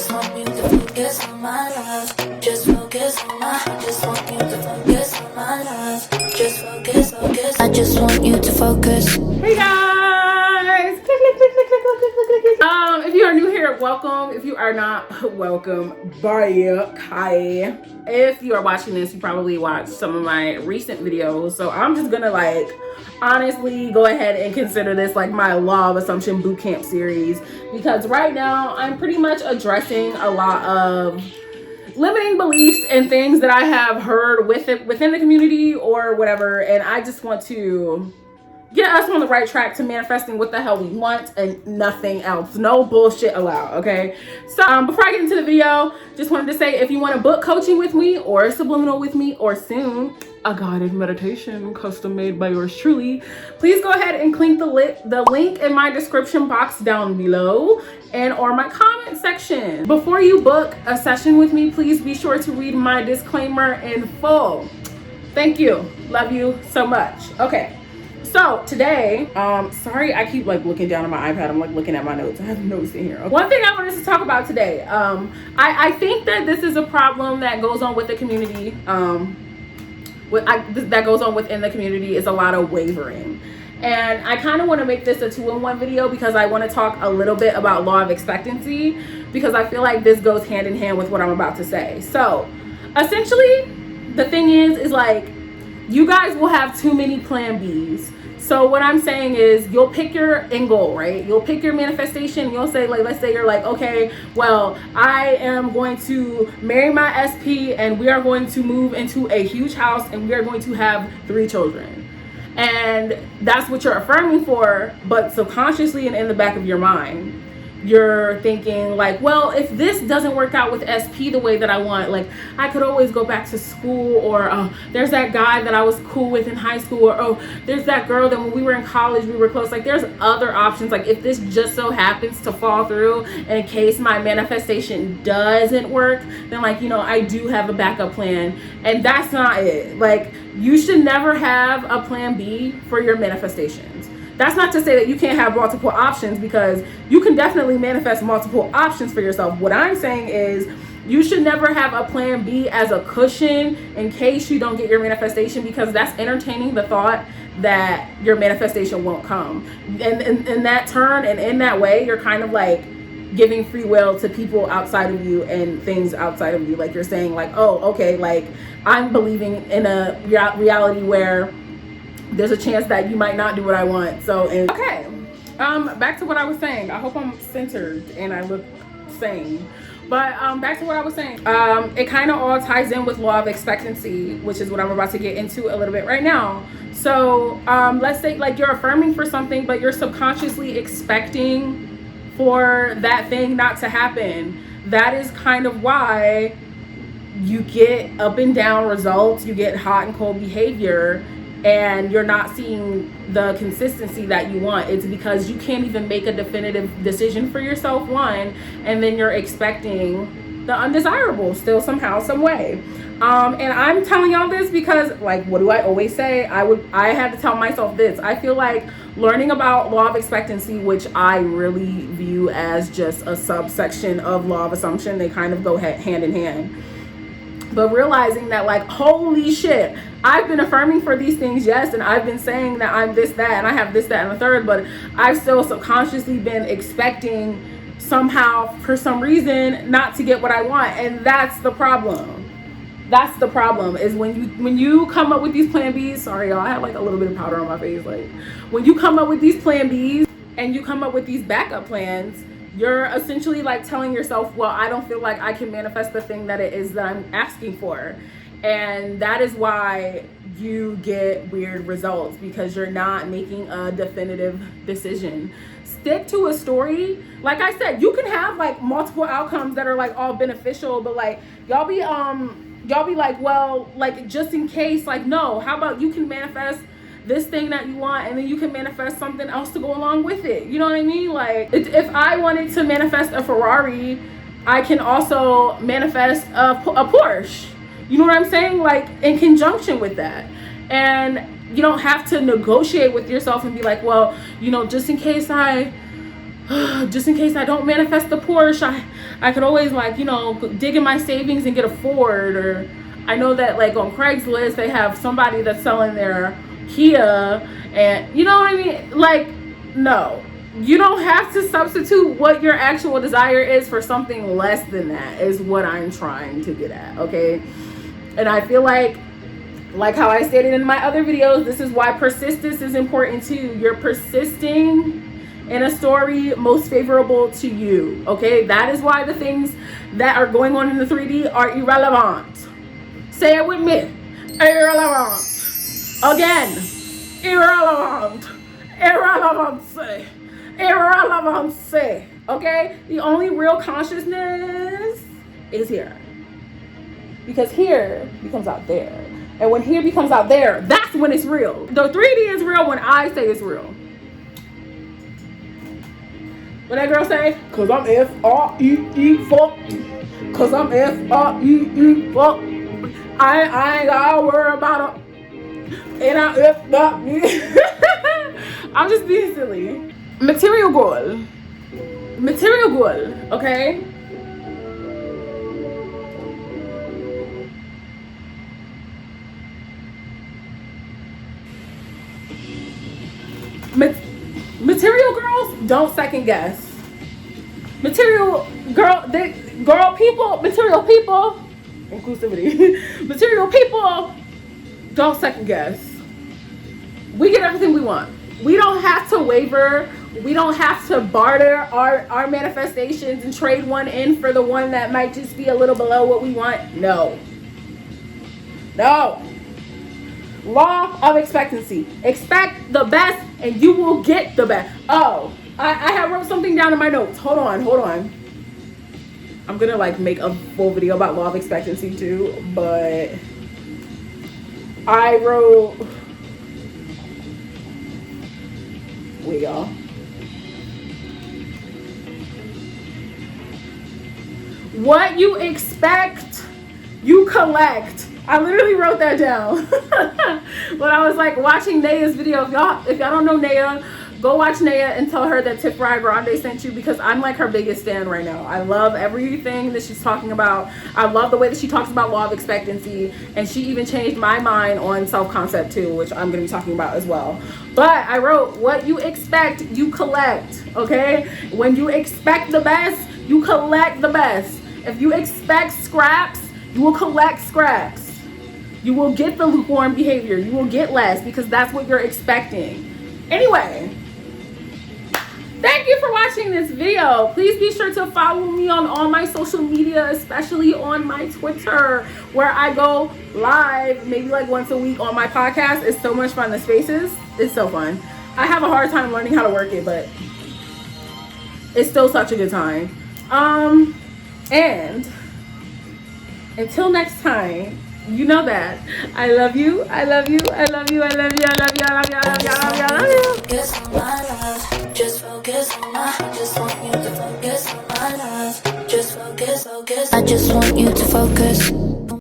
just want you to focus on my love. Just focus on my, just want you to focus on my love. Just focus, focus. I just want you to focus. Hey guys! Click, click, click, click, click, click, click, click, click. If you are new here, welcome. If you are not, welcome. Bye. Hi. If you are watching this, you probably watched some of my recent videos. So I'm just gonna honestly go ahead and consider this like my Law of Assumption bootcamp series, because right now I'm pretty much addressing a lot of limiting beliefs and things that I have heard within the community or whatever, and I just want to get us on the right track to manifesting what the hell we want and nothing else. No bullshit allowed, okay? So before I get into the video, just wanted to say, if you want to book coaching with me or subliminal with me, or soon a guided meditation custom made by yours truly, please go ahead and click the link in my description box down below and or my comment section. Before you book a session with me, please be sure to read my disclaimer in full. Thank you. Love you so much. Okay. So today, sorry, I keep looking down at my iPad. I'm looking at my notes. I have notes in here. One thing I wanted to talk about today, I think that this is a problem that goes on with the community. That goes on within the community is a lot of wavering. And I kind of want to make this a 2-in-1 video, because I want to talk a little bit about law of expectancy, because I feel like this goes hand in hand with what I'm about to say. So essentially, the thing is you guys will have too many plan Bs. So what I'm saying is, you'll pick your end goal, right? You'll pick your manifestation. You'll say, let's say you're okay, well, I am going to marry my SP and we are going to move into a huge house and we are going to have 3 children. And that's what you're affirming for, but subconsciously and in the back of your mind, you're thinking well, if this doesn't work out with SP the way that I want, I could always go back to school, or there's that guy that I was cool with in high school, or there's that girl that when we were in college we were close. There's other options. If this just so happens to fall through, in case my manifestation doesn't work, then I do have a backup plan. And that's not it. You should never have a plan B for your manifestations. That's not to say that you can't have multiple options, because you can definitely manifest multiple options for yourself. What I'm saying is, you should never have a plan B as a cushion in case you don't get your manifestation, because that's entertaining the thought that your manifestation won't come. And in that turn and in that way, you're kind of giving free will to people outside of you and things outside of you. You're saying oh, okay, I'm believing in a reality where there's a chance that you might not do what I want. So, okay, back to what I was saying. I hope I'm centered and I look sane. But back to what I was saying. It kind of all ties in with law of expectancy, which is what I'm about to get into a little bit right now. So let's say you're affirming for something, but you're subconsciously expecting for that thing not to happen. That is kind of why you get up and down results, you get hot and cold behavior, and you're not seeing the consistency that you want. It's because you can't even make a definitive decision for yourself, one, and then you're expecting the undesirable still somehow, some way. And I'm telling y'all this because what do I always say? I had to tell myself this. I feel learning about law of expectancy, which I really view as just a subsection of law of assumption, they kind of go hand in hand. But realizing that holy shit, I've been affirming for these things, yes, and I've been saying that I'm this, that, and I have this, that, and the third, but I've still subconsciously been expecting somehow, for some reason, not to get what I want. And that's the problem. That's the problem, is when you come up with these plan Bs. Sorry y'all, I have a little bit of powder on my face. When you come up with these plan Bs and you come up with these backup plans, you're essentially telling yourself, well, I don't feel like I can manifest the thing that it is that I'm asking for. And that is why you get weird results, because you're not making a definitive decision. Stick to a story. Like I said, you can have multiple outcomes that are all beneficial, but y'all be well, just in case, no, how about you can manifest this thing that you want, and then you can manifest something else to go along with it. You know what I mean? If I wanted to manifest a Ferrari, I can also manifest a Porsche. You know what I'm saying? In conjunction with that. And you don't have to negotiate with yourself and be well, just in case I just in case I don't manifest the Porsche, I could always, like, you know, dig in my savings and get a Ford. Or I know that, like, on Craigslist they have somebody that's selling their Kia, and you know what I mean? Like, no, you don't have to substitute what your actual desire is for something less than that, is what I'm trying to get at. Okay. And I feel like how I stated in my other videos, this is why persistence is important too. You're persisting in a story most favorable to you. Okay, that is why the things that are going on in the 3D are irrelevant. Say it with me. Irrelevant. Again. Irrelevant. Irrelevancy. Irrelevancy. Okay, the only real consciousness is here. Because here becomes out there. And when here becomes out there, that's when it's real. The 3D is real when I say it's real. What that girl say? Cause I'm F-R-E-E fuck. Cause I'm F-R-E-E fuck. I ain't gotta worry about it. And I F-got me. I'm just being silly. Material goal. Material goal, okay? Material girls don't second guess. Material people, inclusivity. Material people don't second guess. We get everything we want. We don't have to waver. We don't have to barter our manifestations and trade one in for the one that might just be a little below what we want. No. Law of expectancy. Expect the best and you will get the best. Oh, I have wrote something down in my notes. Hold on. I'm gonna like make a full video about law of expectancy too, but I wrote, wait y'all. What you expect, you collect. I literally wrote that down when I was like watching Naya's video. If y'all don't know Naya, go watch Naya and tell her that TiffriahGrande sent you, because I'm like her biggest fan right now. I love everything that she's talking about. I love the way that she talks about law of expectancy, and she even changed my mind on self-concept too, which I'm going to be talking about as well. But I wrote, what you expect, you collect. Okay, when you expect the best, you collect the best. If you expect scraps, you will collect scraps. You will get the lukewarm behavior. You will get less because that's what you're expecting. Anyway, thank you for watching this video. Please be sure to follow me on all my social media, especially on my Twitter, where I go live maybe like once a week on my podcast. It's so much fun. The spaces, it's so fun. I have a hard time learning how to work it, but it's still such a good time. And until next time, you know that I love you. I love you. I love you. I love you. I love you. I love you. I love you. I love you. I love you. Focus on my love. Just focus on my. I just want you to focus on my love. Just focus. I just want you to focus.